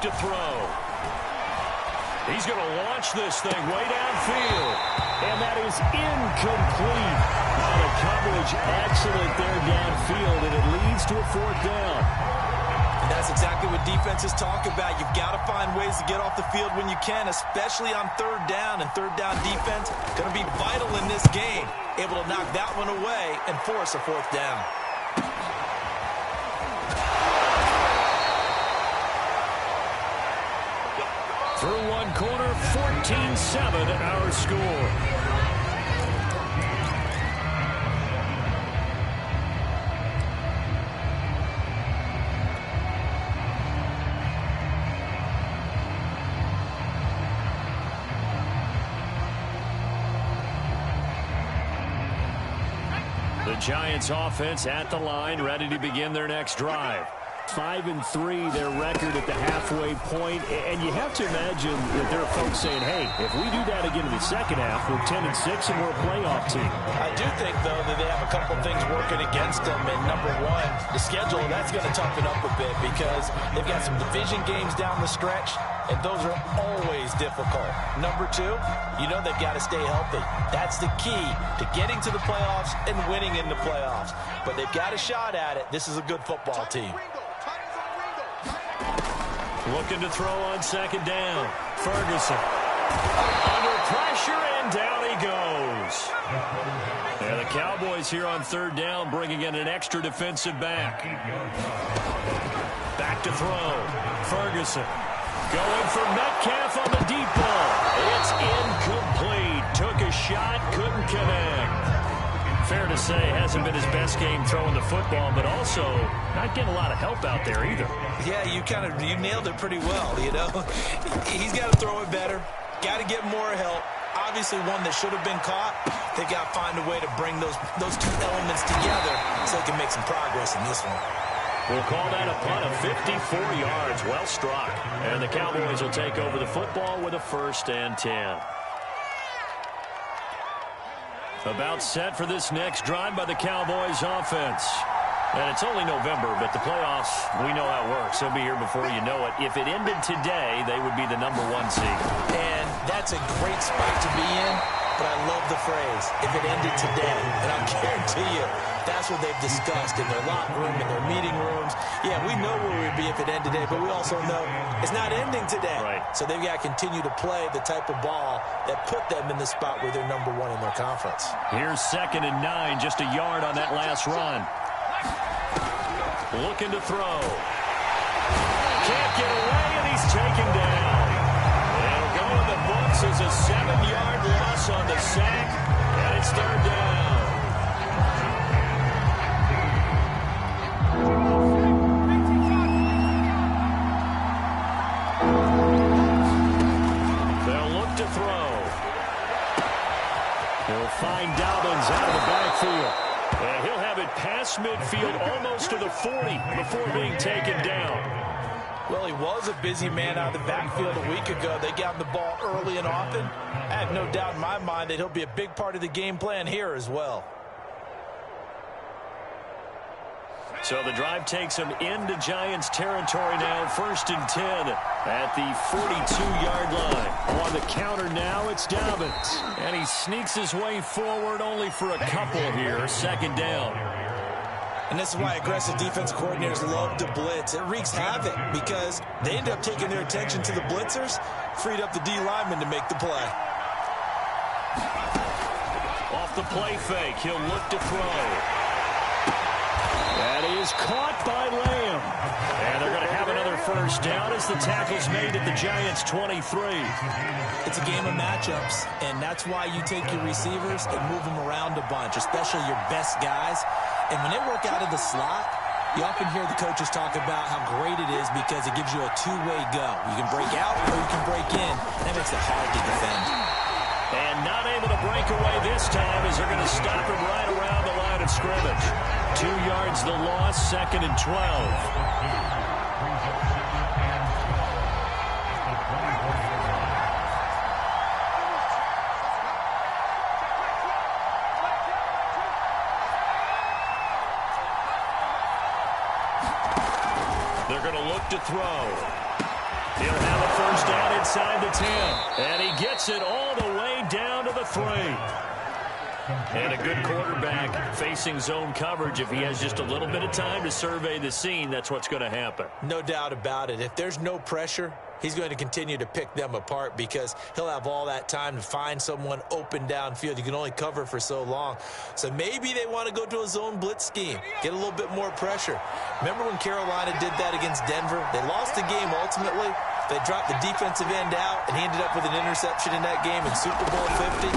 to throw. He's going to launch this thing way downfield. And that is incomplete. The coverage excellent there downfield, and it leads to a fourth down. And that's exactly what defenses talk about. You've got to find ways to get off the field when you can, especially on third down. And third down defense going to be vital in this game. Able to knock that one away and force a fourth down. Through one quarter, 14-7 our score. The Giants offense at the line, ready to begin their next drive. 5-3, their record at the halfway point, and you have to imagine that there are folks saying, hey, if we do that again in the second half, we're 10-6 and we're a playoff team. I do think, though, that they have a couple things working against them. And number one, the schedule, that's going to toughen up a bit because they've got some division games down the stretch, and those are always difficult. Number two, you know they've got to stay healthy. That's the key to getting to the playoffs and winning in the playoffs. But they've got a shot at it. This is a good football team. Looking to throw on second down. Ferguson. Under pressure, and down he goes. And the Cowboys here on third down bringing in an extra defensive back. Back to throw. Ferguson. Going for Metcalf on the deep ball. It's incomplete. Took a shot, couldn't connect. Fair to say, hasn't been his best game throwing the football, but also not getting a lot of help out there either. Yeah, you nailed it pretty well, you know. He's got to throw it better. Got to get more help. Obviously one that should have been caught. They've got to find a way to bring those two elements together so they can make some progress in this one. We'll call that a punt of 54 yards. Well struck. And the Cowboys will take over the football with a 1st and 10. About set for this next drive by the Cowboys offense. And it's only November, but the playoffs, we know how it works. They'll be here before you know it. If it ended today, they would be the #1 seed. And that's a great spot to be in, but I love the phrase, if it ended today. And I guarantee you, that's what they've discussed in their locker room, in their meeting rooms. Yeah, we know where we'd be if it ended today, but we also know it's not ending today. Right. So they've got to continue to play the type of ball that put them in the spot where they're #1 in their conference. Here's 2nd and 9, just a yard on that last run. Looking to throw. Can't get away, and he's taken down. It'll go in the books as a 7-yard loss on the sack, and it's 3rd down. They'll look to throw. He'll find Dobbins out of the backfield. And he'll have it past midfield almost to the 40 before being taken down. Well, he was a busy man out of the backfield a week ago. They got him the ball early and often. I have no doubt in my mind that he'll be a big part of the game plan here as well. So the drive takes him into Giants territory now. 1st and 10 at the 42-yard line. On the counter now, it's Dobbins. And he sneaks his way forward only for a couple here. 2nd down. And this is why aggressive defense coordinators love to blitz. It wreaks havoc because they end up taking their attention to the blitzers, freed up the D lineman to make the play. Off the play fake, he'll look to throw. That is caught by Lamb. And they're going to have another 1st down as the tackle's made at the Giants' 23. It's a game of matchups, and that's why you take your receivers and move them around a bunch, especially your best guys. And when they work out of the slot, you often hear the coaches talk about how great it is because it gives you a two-way go. You can break out or you can break in. That makes it hard to defend. And not able to break away this time as they're going to stop him right around the line of scrimmage. 2 yards the loss, 2nd and 12. They're going to look to throw. inside the 10. And he gets it all the way down to the 3. And a good quarterback facing zone coverage. If he has just a little bit of time to survey the scene, that's what's going to happen. No doubt about it. If there's no pressure, he's going to continue to pick them apart because he'll have all that time to find someone open downfield. You can only cover for so long. So maybe they want to go to a zone blitz scheme, get a little bit more pressure. Remember when Carolina did that against Denver? They lost the game ultimately. They dropped the defensive end out, and he ended up with an interception in that game in Super Bowl 50.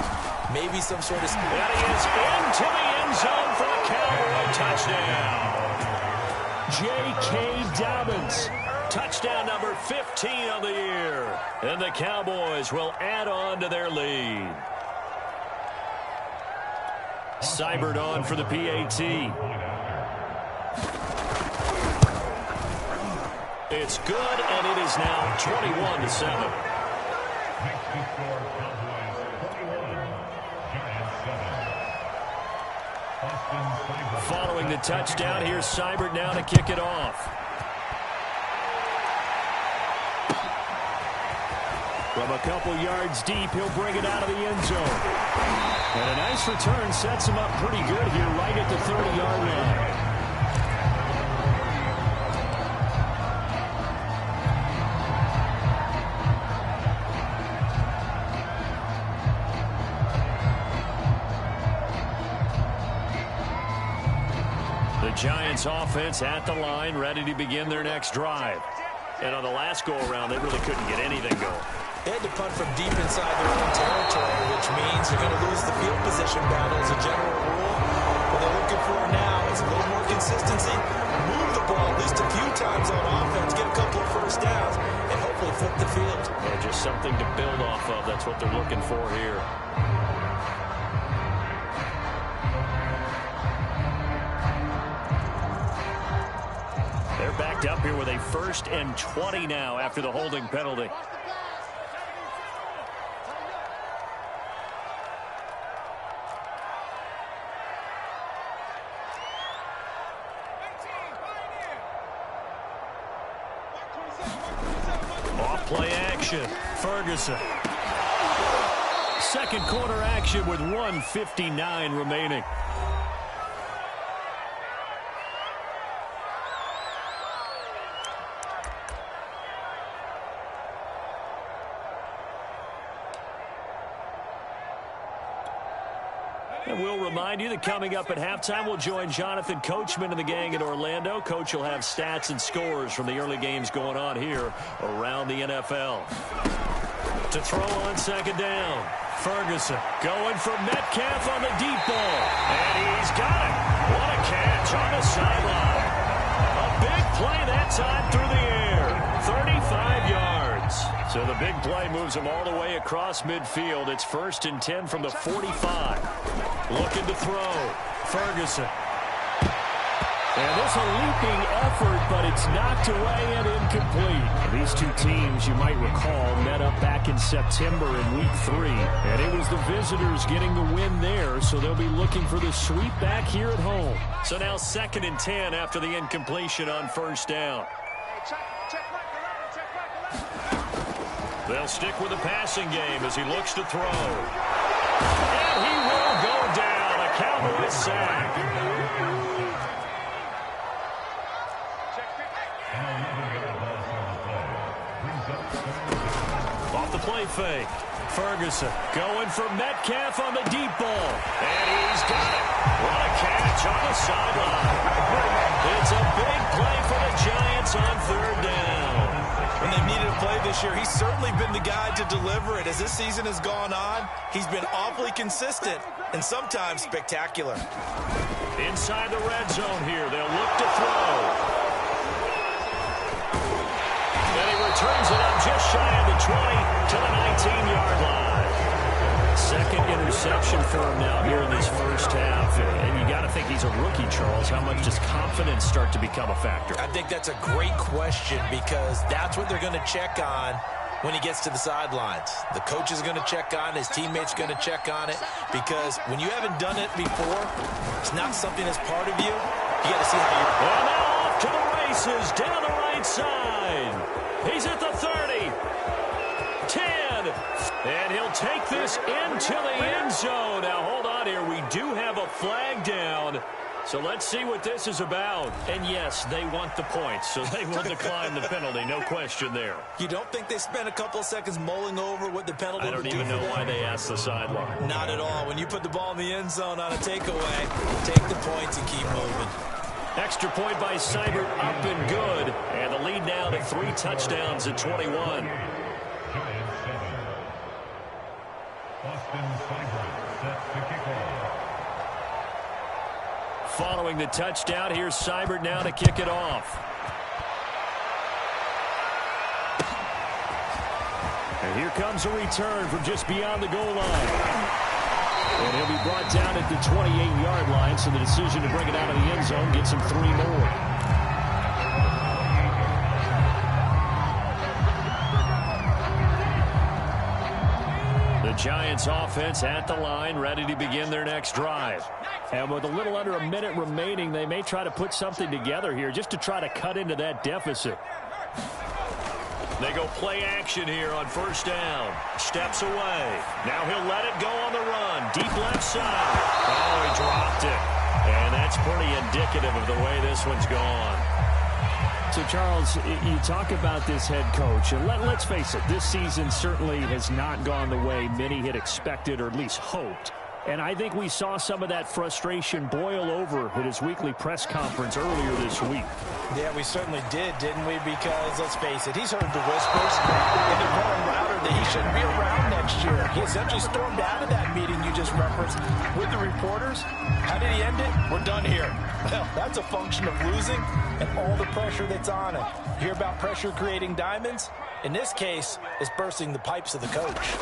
Maybe some sort of... And he is into the end zone for a Cowboy touchdown. J.K. Dobbins. Touchdown number 15 of the year. And the Cowboys will add on to their lead. Seibert on for the PAT. It's good, and it is now 21-7. Following the touchdown, here's Seibert now to kick it off. From a couple yards deep, he'll bring it out of the end zone. And a nice return sets him up pretty good here right at the 30-yard line. The Giants offense at the line, ready to begin their next drive. And on the last go-around, they really couldn't get anything going. They had to punt from deep inside their own territory, which means they're going to lose the field position battle as a general rule. What they're looking for now is a little more consistency, move the ball at least a few times on offense, get a couple of first downs, and hopefully flip the field. Yeah, just something to build off of. That's what they're looking for here. They're backed up here with a 1st and 20 now after the holding penalty. Off-play action. Ferguson. Second quarter action with 1:59 remaining. And we'll remind you that coming up at halftime, we'll join Jonathan Coachman and the gang in Orlando. Coach will have stats and scores from the early games going on here around the NFL. To throw on second down, Ferguson going for Metcalf on the deep ball. And he's got it. What a catch on the sideline. A big play that time through the air. 35 yards. So the big play moves him all the way across midfield. It's 1st and 10 from the 45. Looking to throw. Ferguson. And this a leaping effort, but it's knocked away and incomplete. These two teams, you might recall, met up back in September in Week 3. And it was the visitors getting the win there, so they'll be looking for the sweep back here at home. So now 2nd and 10 after the incompletion on 1st down. They'll stick with the passing game as he looks to throw. And he will go down. A Cowboys sack. Off the play fake. Ferguson going for Metcalf on the deep ball. And he's got it. What a catch on the sideline. It's a big play for the Giants on 3rd down. When they've needed a play this year, he's certainly been the guy to deliver it. As this season has gone on, he's been awfully consistent and sometimes spectacular. Inside the red zone here, they'll look to throw. And he returns it up just shy of the 20 to the 19-yard line. Second interception for him now here in this first half. And you got to think he's a rookie, Charles. How much does confidence start to become a factor? I think that's a great question because that's what they're going to check on when he gets to the sidelines. The coach is going to check on it. His teammates are going to check on it because when you haven't done it before, it's not something that's part of you. You got to see how you... And now off to the races down the right side. He's at the 30. take this into the end zone. Now, hold on here. We do have a flag down. So let's see what this is about. And yes, they want the points, so they will decline the penalty. No question there. You don't think they spent a couple of seconds mulling over what the penalty would do? I don't even know why they asked the sideline. Not at all. When you put the ball in the end zone on a takeaway, take the points and keep moving. Extra point by Seibert, up and good. And the lead now to 3 touchdowns at 21. Austin Seibert sets the kickoff. Following the touchdown, here's Seibert now to kick it off. And here comes a return from just beyond the goal line. And he'll be brought down at the 28-yard line, so the decision to bring it out of the end zone gets him 3 more. The Giants offense at the line, ready to begin their next drive. And with a little under a minute remaining, they may try to put something together here just to try to cut into that deficit. They go play action here on first down. Steps away. Now he'll let it go on the run. Deep left side. Oh, he dropped it. And that's pretty indicative of the way this one's gone. So, Charles, you talk about this head coach, and let's face it, this season certainly has not gone the way many had expected or at least hoped. And I think we saw some of that frustration boil over at his weekly press conference earlier this week. Yeah, we certainly did, didn't we? Because, let's face it, he's heard the whispers in the growing router that he shouldn't be around next year. He essentially stormed out of that meeting you just referenced with the reporters. How did he end it? We're done here. Well, that's a function of losing and all the pressure that's on it. You hear about pressure creating diamonds? In this case, it's bursting the pipes of the coach.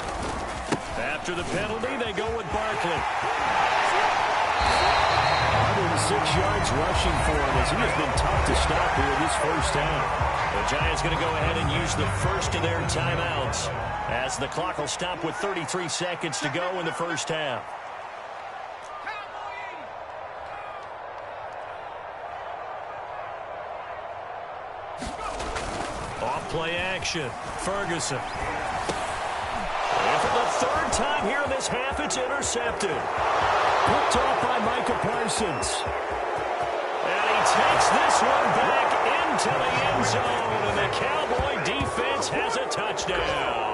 After the penalty, they go with Barkley. 106 yards rushing for him as he has been tough to stop here this first half. The Giants going to go ahead and use the first of their timeouts as the clock will stop with 33 seconds to go in the first half. Off play action. Ferguson. And for the 3rd time here in this half, it's intercepted. Picked off by Micah Parsons. And he takes this one back into the end zone, and the Cowboy defense has a touchdown.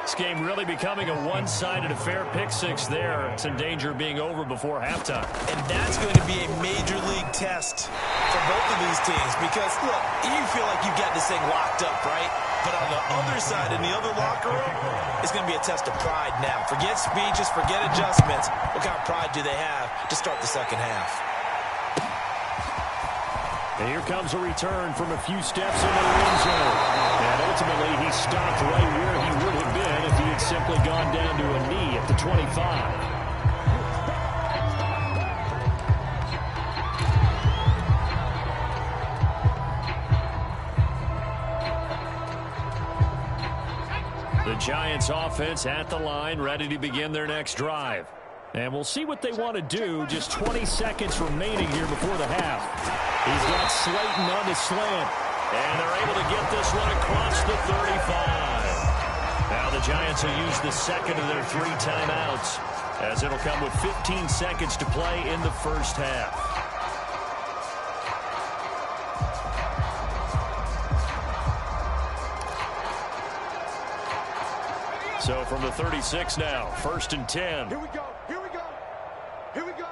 This game really becoming a one-sided affair. Pick 6 there. It's in danger of being over before halftime. And that's going to be a major league test for both of these teams because, look, you feel like you've got this thing locked up, right? But on the other side, in the other locker room, it's going to be a test of pride now. Forget speeches, forget adjustments. What kind of pride do they have to start the second half? And here comes a return from a few steps into the end zone. And ultimately, he stopped right where he would have been if he had simply gone down to a knee at the 25. The Giants offense at the line, ready to begin their next drive. And we'll see what they want to do. Just 20 seconds remaining here before the half. He's got Slayton on the slant. And they're able to get this one across the 35. Now the Giants will use the second of their 3 timeouts, as it'll come with 15 seconds to play in the first half. So from the 36 now, 1st and 10. Here we go. Here we go. Here we go.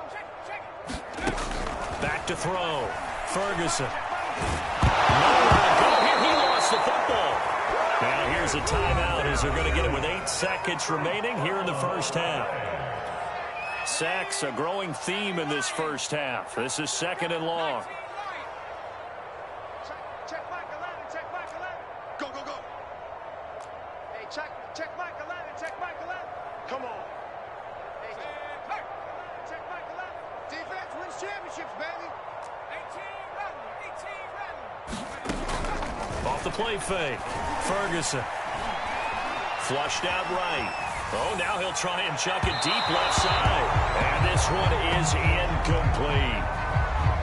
Back to throw. Ferguson. Nowhere to go here. He lost the football. Now here's a timeout as they're going to get it with 8 seconds remaining here in the first half. Sacks, a growing theme in this first half. This is 2nd and long. Check back 11. Check back 11. Go, go, go. Hey, check back 11. Check back 11. Come on. Hey, check back 11. Defense wins championships, baby. 18 run. Off the play fake. Ferguson. Flushed out right. Oh, now he'll try and chuck it deep left side. And this one is incomplete.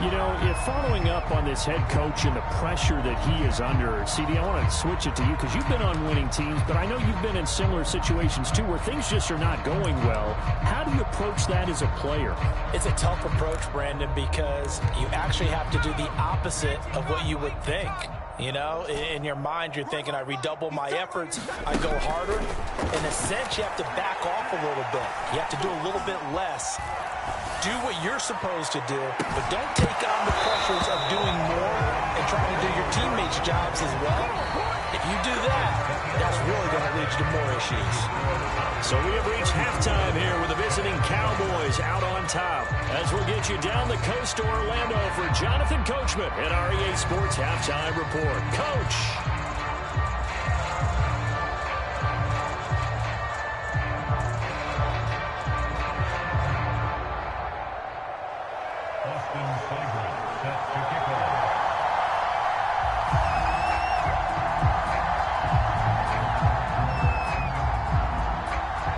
You know, if following up on this head coach and the pressure that he is under, CD, I want to switch it to you because you've been on winning teams, but I know you've been in similar situations too where things just are not going well. How do you approach that as a player? It's a tough approach, Brandon, because you actually have to do the opposite of what you would think. You know, in your mind, you're thinking, I redouble my efforts, I go harder. In a sense, you have to back off a little bit. You have to do a little bit less. Do what you're supposed to do, but don't take on the pressures of doing more and trying to do your teammates' jobs as well. If you do that, that's really going to lead you to more issues. So we have reached halftime here with the visiting Cowboys out on top. As we'll get you down the coast to Orlando for Jonathan Coachman at our EA Sports Halftime Report. Coach.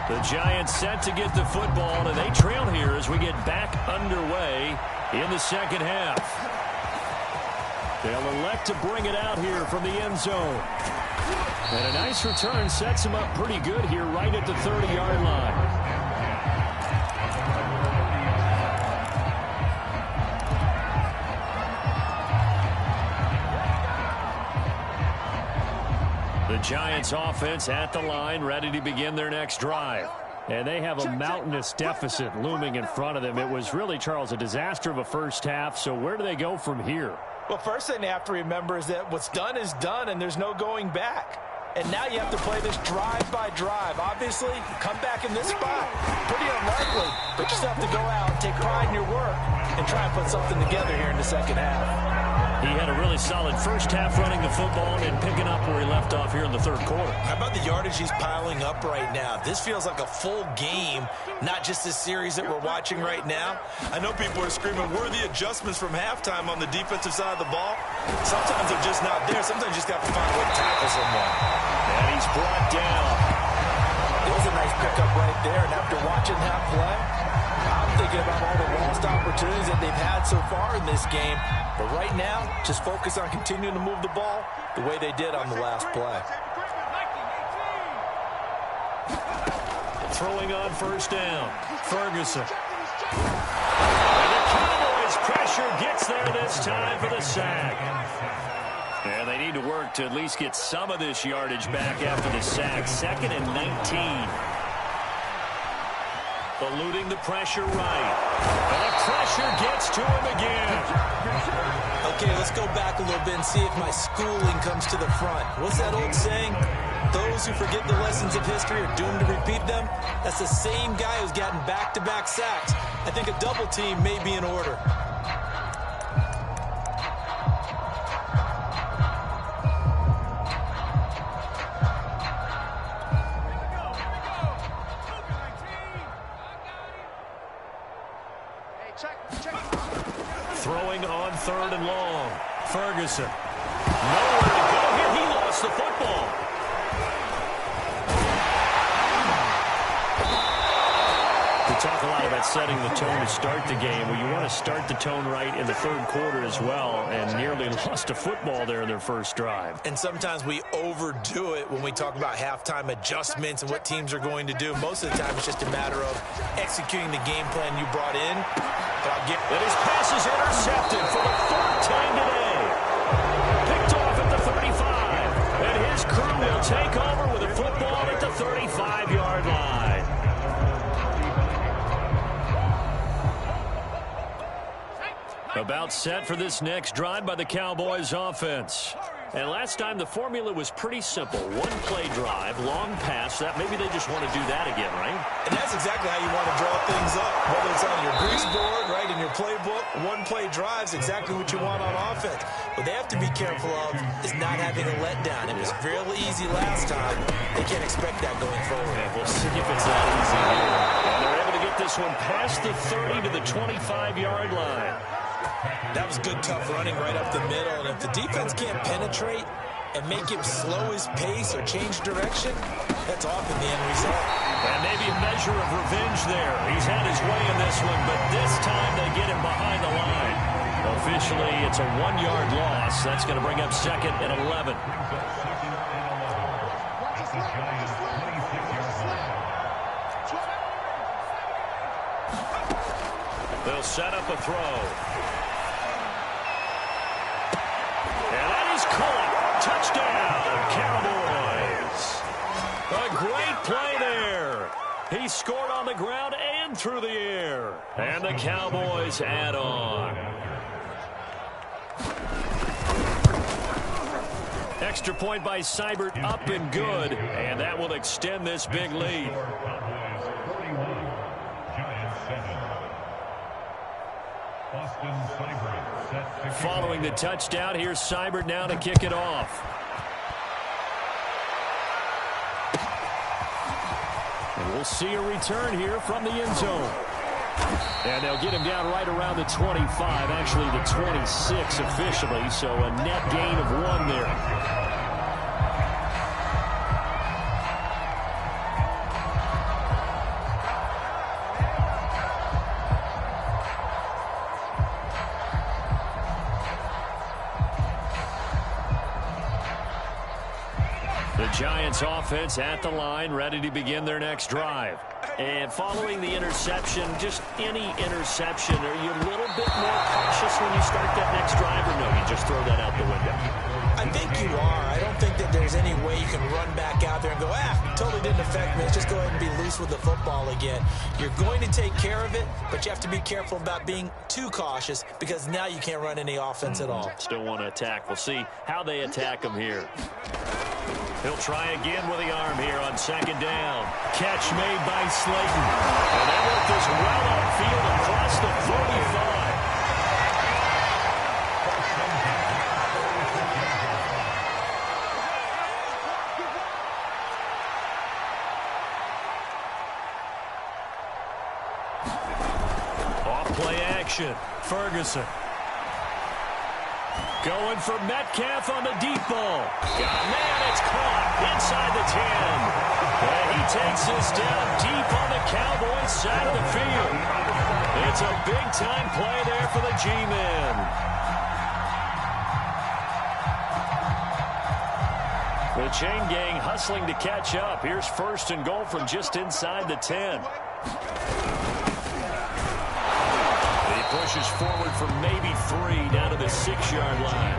The Giants set to get the football, and they trail here as we get back underway in the second half. They'll elect to bring it out here from the end zone. And a nice return sets them up pretty good here right at the 30-yard line. The Giants offense at the line, ready to begin their next drive. And they have a mountainous deficit looming in front of them. It was really, Charles, a disaster of a first half. So where do they go from here? Well, first thing they have to remember is that what's done is done, and there's no going back. And now you have to play this drive by drive. Obviously, come back in this spot, pretty unlikely. But you still have to go out, take pride in your work, and try and put something together here in the second half. He had a really solid first half running the football and picking up where he left off here in the third quarter. How about the yardage he's piling up right now? This feels like a full game, not just this series that we're watching right now. I know people are screaming, where are the adjustments from halftime on the defensive side of the ball? Sometimes they're just not there. Sometimes you just have to find a way to tackle someone. And he's brought down. It was a nice pickup right there, and after watching that play, I'm thinking about all the lost opportunities that they've had so far in this game. But right now, just focus on continuing to move the ball the way they did on the last play. Throwing on first down. Ferguson. And the Cowboys pressure gets there this time for the sack. And they need to work to at least get some of this yardage back after the sack. 2nd and 19. Eluding the pressure right. And the pressure gets to him again. Okay, let's go back a little bit and see if my schooling comes to the front. What's that old saying? Those who forget the lessons of history are doomed to repeat them. That's the same guy who's gotten back-to-back sacks. I think a double team may be in order. Throwing on 3rd and long. Ferguson. Nowhere to go here. He lost the football. We talk a lot about setting the tone to start the game. Well, you want to start the tone right in the third quarter as well, and nearly lost a football there in their first drive. And sometimes we overdo it when we talk about halftime adjustments and what teams are going to do. Most of the time, it's just a matter of executing the game plan you brought in. And his pass is intercepted for the 3rd time today. Picked off at the 35. And his crew will take over with a football at the 35-yard line. About set for this next drive by the Cowboys offense. And last time the formula was pretty simple. One-play drive, long pass. That maybe they just want to do that again, right? And that's exactly how you want to draw things up. Whether it's on your grease board, right, in your playbook, one-play drives, exactly what you want on offense. What they have to be careful of is not having a letdown. It was real easy last time. They can't expect that going forward. And we'll see if it's that easy here. And they're able to get this one past the 30 to the 25-yard line. That was good, tough running right up the middle. And if the defense can't penetrate and make him slow his pace or change direction, that's often the end result. And maybe a measure of revenge there. He's had his way in this one, but this time they get him behind the line. The officially, it's a 1-yard loss. That's going to bring up 2nd and 11. Brings up 2nd and 11 at the Giants' 26-yard line. They'll set up a throw. And that is caught. Touchdown, Cowboys. A great play there. He scored on the ground and through the air. And the Cowboys add on. Extra point by Seibert, up and good. And that will extend this big lead. Cowboys 41, Giants 7. Austin Seibert set to Following the touchdown, here's Seibert now to kick it off. And we'll see a return here from the end zone. And they'll get him down right around the 25, actually the 26 officially, so a net gain of 1 there. Giants offense at the line, ready to begin their next drive. And following the interception, just any interception, are you a little bit more cautious when you start that next drive, or no, you just throw that out the window? I think you are. I don't think that there's any way you can run back out there and go, totally didn't affect me. Let's just go ahead and be loose with the football again. You're going to take care of it, but you have to be careful about being too cautious because now you can't run any offense at all. Still want to attack. We'll see how they attack him here. He'll try again with the arm here on 2nd down. Catch made by Slayton. And they work this well upfield across the 35. Off-play action. Ferguson. Going for Metcalf on the deep ball. Man, it's caught inside the 10. And he takes this down deep on the Cowboys side of the field. It's a big-time play there for the G-men. The chain gang hustling to catch up. Here's 1st and goal from just inside the 10. Pushes forward for maybe 3 down to the 6-yard line.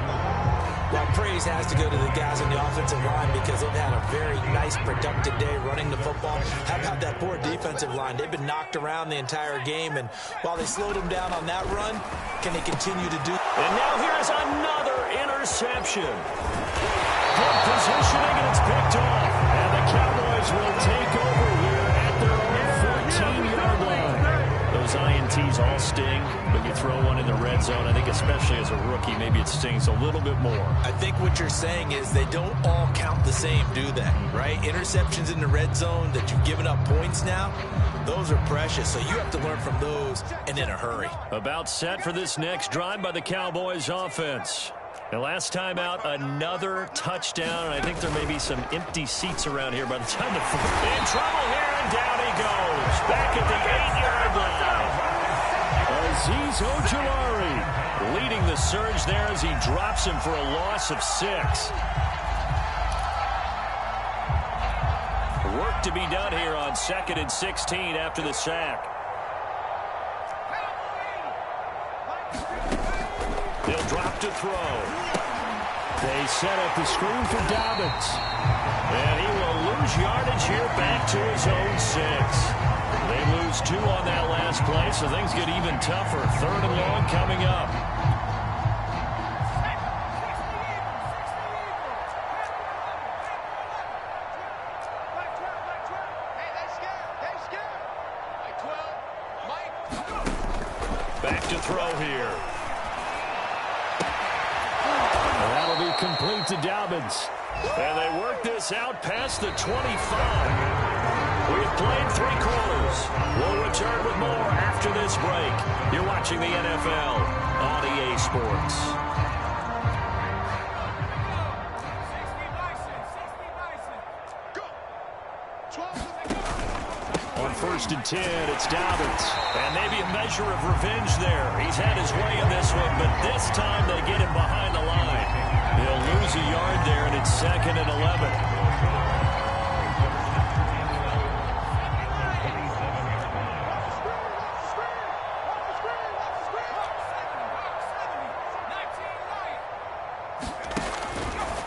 Well, praise has to go to the guys on the offensive line because they've had a very nice, productive day running the football. How about that poor defensive line? They've been knocked around the entire game, and while they slowed them down on that run, can they continue to do? And now here's another interception. Good positioning, and it's picked off. And the Cowboys will take over here at their own 14-yard line. Those INTs all sting, but you throw one in the red zone. I think especially as a rookie, maybe it stings a little bit more. I think what you're saying is they don't all count the same, do they? Right? Interceptions in the red zone that you've given up points now, those are precious. So you have to learn from those and in a hurry. About set for this next drive by the Cowboys offense. The last time out, another touchdown, and I think there may be some empty seats around here by the time the in trouble here, and down he goes. Back at the 8-yard line. Azeez Ojulari leading the surge there as he drops him for a loss of 6. Work to be done here on 2nd and 16 after the sack. They'll drop to throw. They set up the screen for Dobbins. And he will lose yardage here back to his own 6. They lose 2 on that last play, so things get even tougher. 3rd and long coming up. Back to throw here. And that'll be complete to Dobbins. And they work this out past the 25. We've played 3 quarters. We'll return with more after this break. You're watching the NFL on EA Sports. on 1st and 10. It's Dobbins. And maybe a measure of revenge there. He's had his way in this one, but this time they get him behind the line. He'll lose a yard there, and it's 2nd and 11.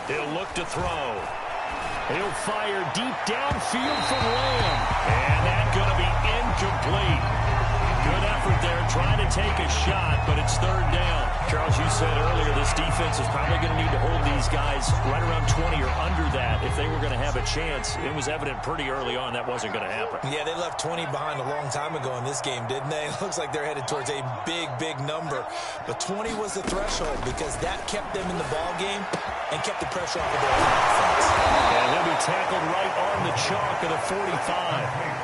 He'll look to throw. He'll fire deep downfield from Lamb. And that's going to be incomplete. Good effort there, trying to take a shot, but it's 3rd down. Charles, you said earlier this defense is probably going to need to hold these guys right around 20 or under that if they were going to have a chance. It was evident pretty early on that wasn't going to happen. Yeah, they left 20 behind a long time ago in this game, didn't they? It looks like they're headed towards a big, big number. But 20 was the threshold because that kept them in the ball game and kept the pressure off of their offense. And he'll be tackled right on the chalk of the 45.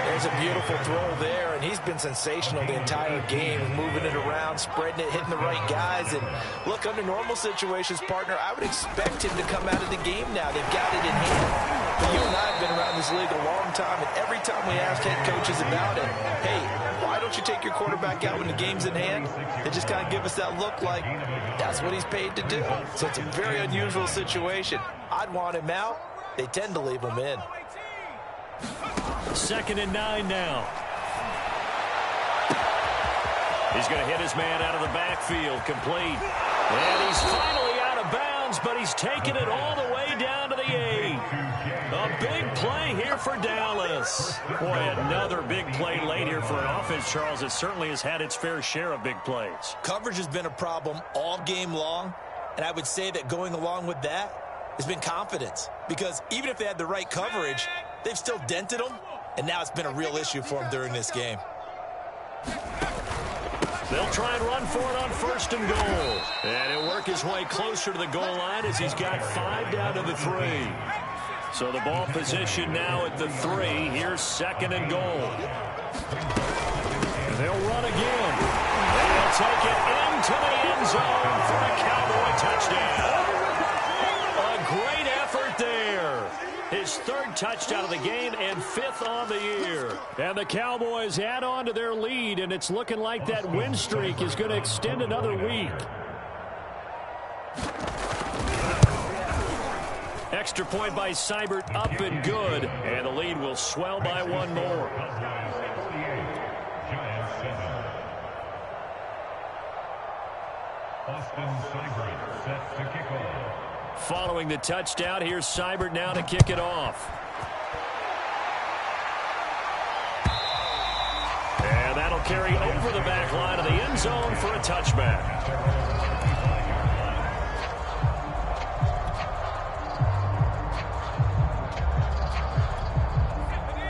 There's a beautiful throw there, and he's been sensational the entire game, moving it around, spreading it, hitting the right guys. And look, under normal situations, partner, I would expect him to come out of the game now. They've got it in hand. But you and I have been around this league a long time, and every time we ask head coaches about it, hey, why don't you take your quarterback out when the game's in hand? They just kind of give us that look like that's what he's paid to do. So it's a very unusual situation. I'd want him out. They tend to leave him in. 2nd and 9 now. He's going to hit his man out of the backfield, complete. And he's finally out of bounds, but he's taken it all the way down to the 8. A big play here for Dallas. Boy, another big play late here for an offense, Charles. It certainly has had its fair share of big plays. Coverage has been a problem all game long, and I would say that going along with that has been confidence. Because even if they had the right coverage, they've still dented them, and now it's been a real issue for them during this game. They'll try and run for it on 1st and goal. And he'll work his way closer to the goal line as he's got 5 down to the 3. So the ball position now at the 3. Here's 2nd and goal. And they'll run again. And they'll take it into the end zone for a Cowboy touchdown. A great effort there. His 3rd touchdown of the game and 5th on the year. And the Cowboys add on to their lead, and it's looking like that win streak is going to extend another week. Extra point by Seibert, up and good. And the lead will swell by 1 more. Austin Seibert set to kick off. Following the touchdown, here's Seibert now to kick it off. And that'll carry over the back line of the end zone for a touchback.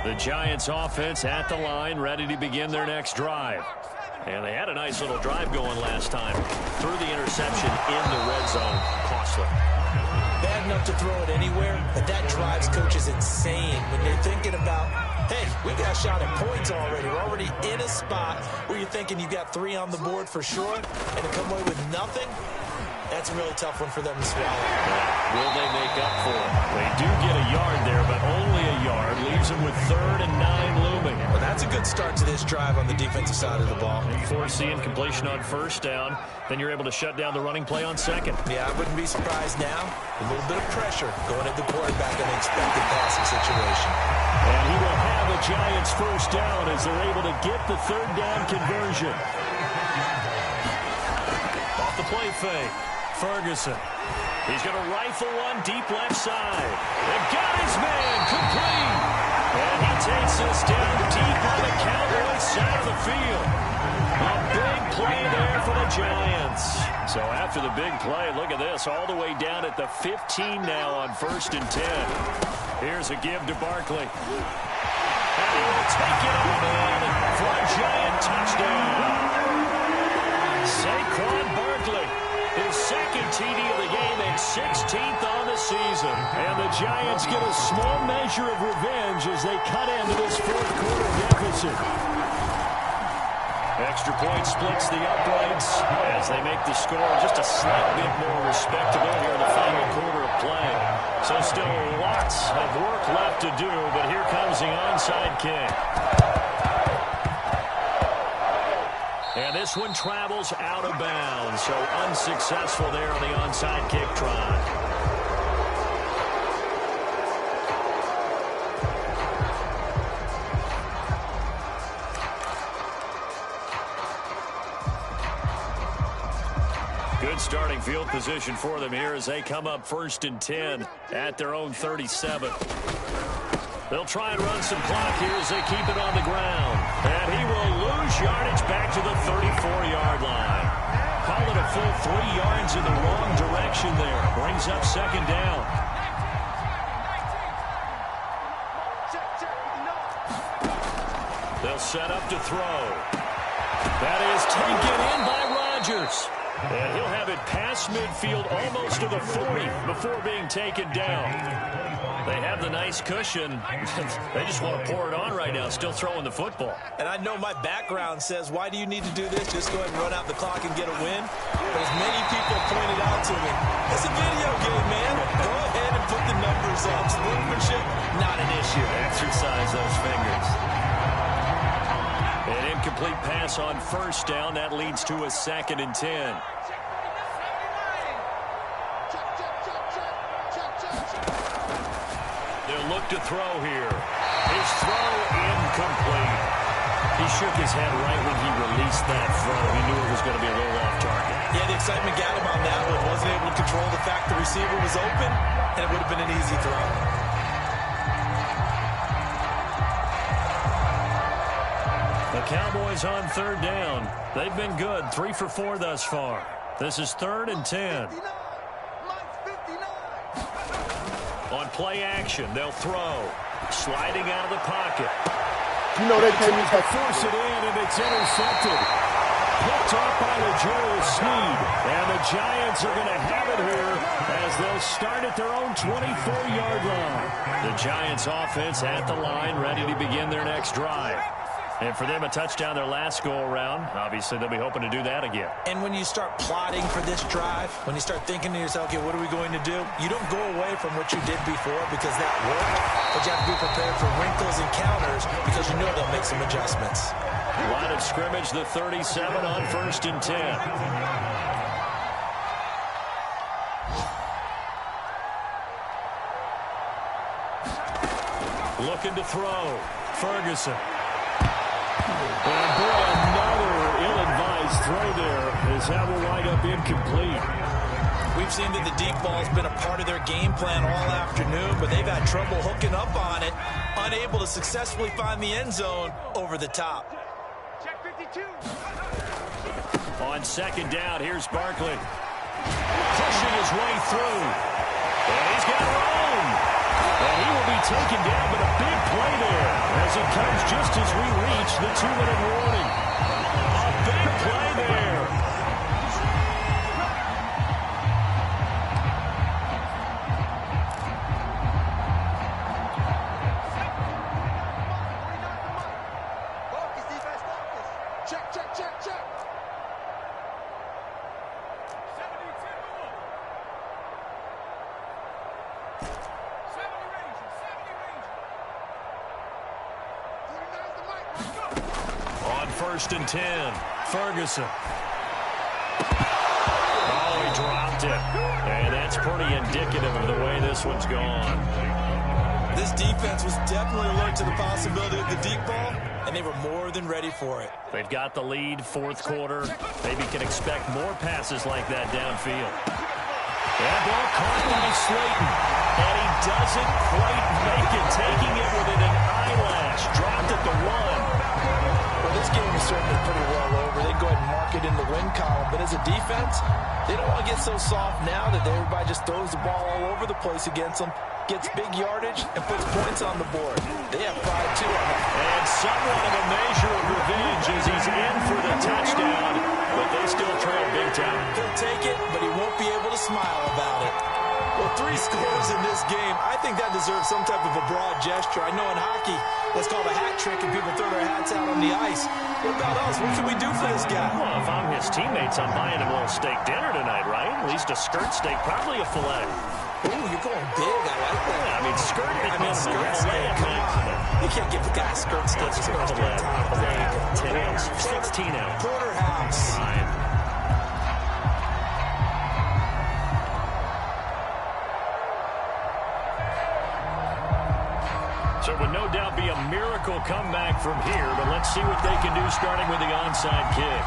The Giants offense at the line, ready to begin their next drive. And they had a nice little drive going last time. Threw the interception in the red zone. Costly. Bad enough to throw it anywhere, but that drives coaches insane when they're thinking about, hey, we got a shot at points already. We're already in a spot where you're thinking you got 3 on the board for sure, and to come away with nothing, that's a really tough one for them to swallow. Yeah. Will they make up for it? They do get a yard there, but only a yard. Leaves them with 3rd and 9 looming. Well, that's a good start to this drive on the defensive side of the ball. Forcing completion on 1st down. Then you're able to shut down the running play on 2nd. Yeah, I wouldn't be surprised now. A little bit of pressure going at the quarterback in an expected passing situation. And he will have the Giants 1st down as they're able to get the 3rd down conversion. Off the play fake. Ferguson. He's going to rifle one deep left side. They've got his man complete. And he takes us down deep on the Cowboys side of the field. A big play there for the Giants. So after the big play, look at this, all the way down at the 15 now on 1st and 10. Here's a give to Barkley. And he will take it on in for a Giant touchdown. Saquon Barkley, his 2nd TD of the game and 16th on the season. And the Giants get a small measure of revenge as they cut into this 4th quarter deficit. Extra point splits the uprights as they make the score just a slight bit more respectable here in the final quarter of play. So still lots of work left to do, but here comes the onside kick. And this one travels out of bounds, so unsuccessful there on the onside kick try. Good starting field position for them here as they come up 1st and 10 at their own 37. They'll try and run some clock here as they keep it on the ground. And he will lose yardage back to the 34-yard line. Call it a full 3 yards in the wrong direction there. Brings up 2nd down. They'll set up to throw. That is taken in by Rodgers. And he'll have it past midfield almost to the 40 before being taken down. They have the nice cushion. They just want to pour it on right now, still throwing the football. And I know my background says, why do you need to do this? Just go ahead and run out the clock and get a win. But as many people pointed out to me, it's a video game, man. Go ahead and put the numbers up. Sportsmanship, not an issue. Exercise those fingers. An incomplete pass on 1st down. That leads to a 2nd and 10. They'll look to throw here. His throw incomplete. He shook his head right when he released that throw. He knew it was going to be a little off target. Yeah, the excitement got him on that one. Wasn't able to control the fact the receiver was open, and it would have been an easy throw. The Cowboys on 3rd down. They've been good, 3 for 4 thus far. This is 3rd and 10. On play action, they'll throw. Sliding out of the pocket. You know they can't force it in, and it's intercepted. Picked up by the Joel Snead. And the Giants are going to have it here as they'll start at their own 24-yard line. The Giants offense at the line, ready to begin their next drive. And for them, a touchdown their last go-around. Obviously, they'll be hoping to do that again. And when you start plotting for this drive, when you start thinking to yourself, okay, what are we going to do? You don't go away from what you did before because that worked. But you have to be prepared for wrinkles and counters because you know they'll make some adjustments. Line of scrimmage, the 37 on 1st and 10. Looking to throw. Ferguson. And boy, another ill-advised throw there as that will wind up incomplete. We've seen that the deep ball has been a part of their game plan all afternoon, but they've had trouble hooking up on it, unable to successfully find the end zone over the top. Check 52. On 2nd down, here's Barkley. Pushing his way through. And he's got room. And he will be taken down, but a big play there as it comes just as we reach the 2-minute warning. A big play there. Focus, defense, focus. Check, check, check, check. 72. On 1st and 10, Ferguson. Oh, he dropped it. And that's pretty indicative of the way this one's gone. This defense was definitely alert to the possibility of the deep ball, and they were more than ready for it. They've got the lead, 4th quarter. Maybe can expect more passes like that downfield. That ball caught by Slayton. And he doesn't quite make it, taking it within an eyelash. Dropped at the 1. Well, this game is certainly pretty well over. They go ahead and mark it in the win column. But as a defense, they don't want to get so soft now that everybody just throws the ball all over the place against them, gets big yardage, and puts points on the board. They have pride, too, on that. And somewhat of a measure of revenge as he's in for the touchdown. But they still trail big time. He'll take it, but he won't be able to smile about it. Well, 3 scores in this game. I think that deserves some type of a broad gesture. I know in hockey, that's called a hat trick, and people throw their hats out on the ice. What about us? What can we do for this guy? Well, if I'm his teammates, I'm buying him a little steak dinner tonight, right? At least a skirt steak, probably a filet. Ooh, you're going big. I like that. I mean, skirt skirt. Come on. You can't give the guy skirt sticks for the first time. 10 ounce, 16 ounce. Porterhouse. Fine. So it would no doubt be a miracle comeback from here, but let's see what they can do starting with the onside kick.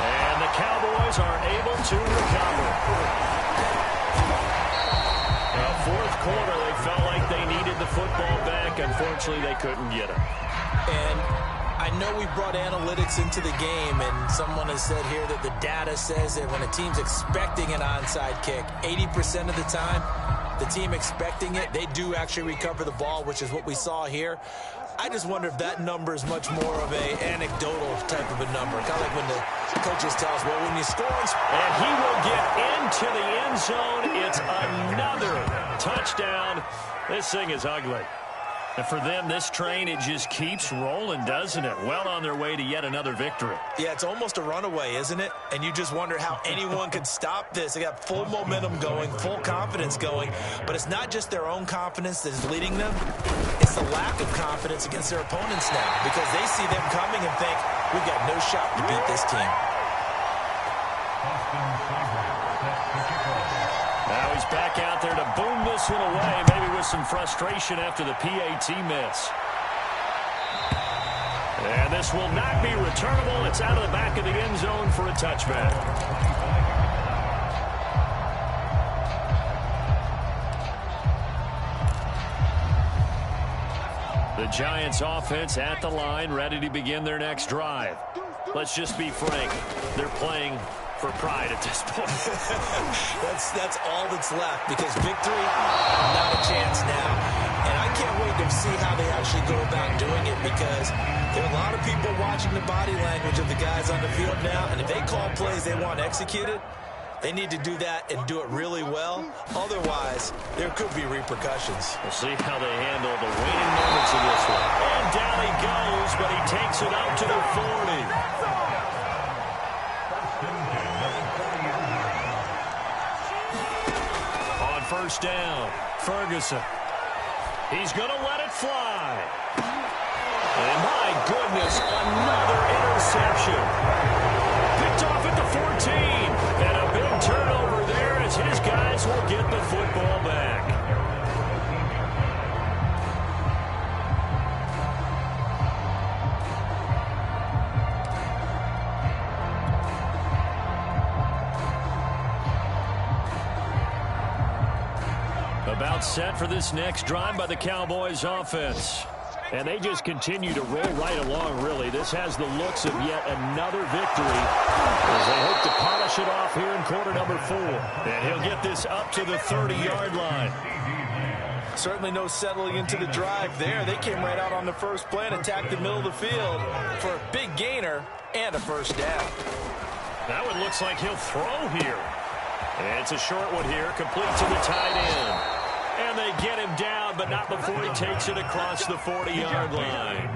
And the Cowboys are able to recover. Now, fourth quarter, they felt like they needed the football back. Unfortunately, they couldn't get it. And I know we brought analytics into the game, and someone has said here that the data says that when a team's expecting an onside kick, 80% of the time, the team expecting it, they do actually recover the ball, which is what we saw here. I just wonder if that number is much more of a anecdotal type of a number. Kind of like when the coaches tell us, well, when you score... And he will get into the end zone. It's another touchdown. This thing is ugly. And for them, this train, it just keeps rolling, doesn't it? Well on their way to yet another victory. Yeah, it's almost a runaway, isn't it? And you just wonder how anyone could stop this. They got full momentum going, full confidence going. But it's not just their own confidence that is leading them. It's the lack of confidence against their opponents now, because they see them coming and think, we've got no shot to beat this team. Now he's back out there to boom this one away, maybe with some frustration after the PAT miss. And this will not be returnable. It's out of the back of the end zone for a touchback. The Giants offense at the line, ready to begin their next drive. Let's just be frank. They're playing for pride at this point. That's all that's left, because victory, not a chance now. And I can't wait to see how they actually go about doing it, because there are a lot of people watching the body language of the guys on the field now, and if they call plays they want executed, they need to do that and do it really well. Otherwise, there could be repercussions. We'll see how they handle the waning moments of this one. And down he goes, but he takes it up to the 40. First down, Ferguson. He's going to let it fly. And my goodness, another interception. Picked off at the 14. And a big turnover there as his guys will get the football back. About set for this next drive by the Cowboys offense. And they just continue to roll right along, really. This has the looks of yet another victory as they hope to polish it off here in quarter number 4. And he'll get this up to the 30-yard line. Certainly no settling into the drive there. They came right out on the first play and attacked the middle of the field for a big gainer and a first down. That one looks like he'll throw here. And it's a short one here, complete to the tight end. And they get him down, but not before he takes it across the 40-yard line.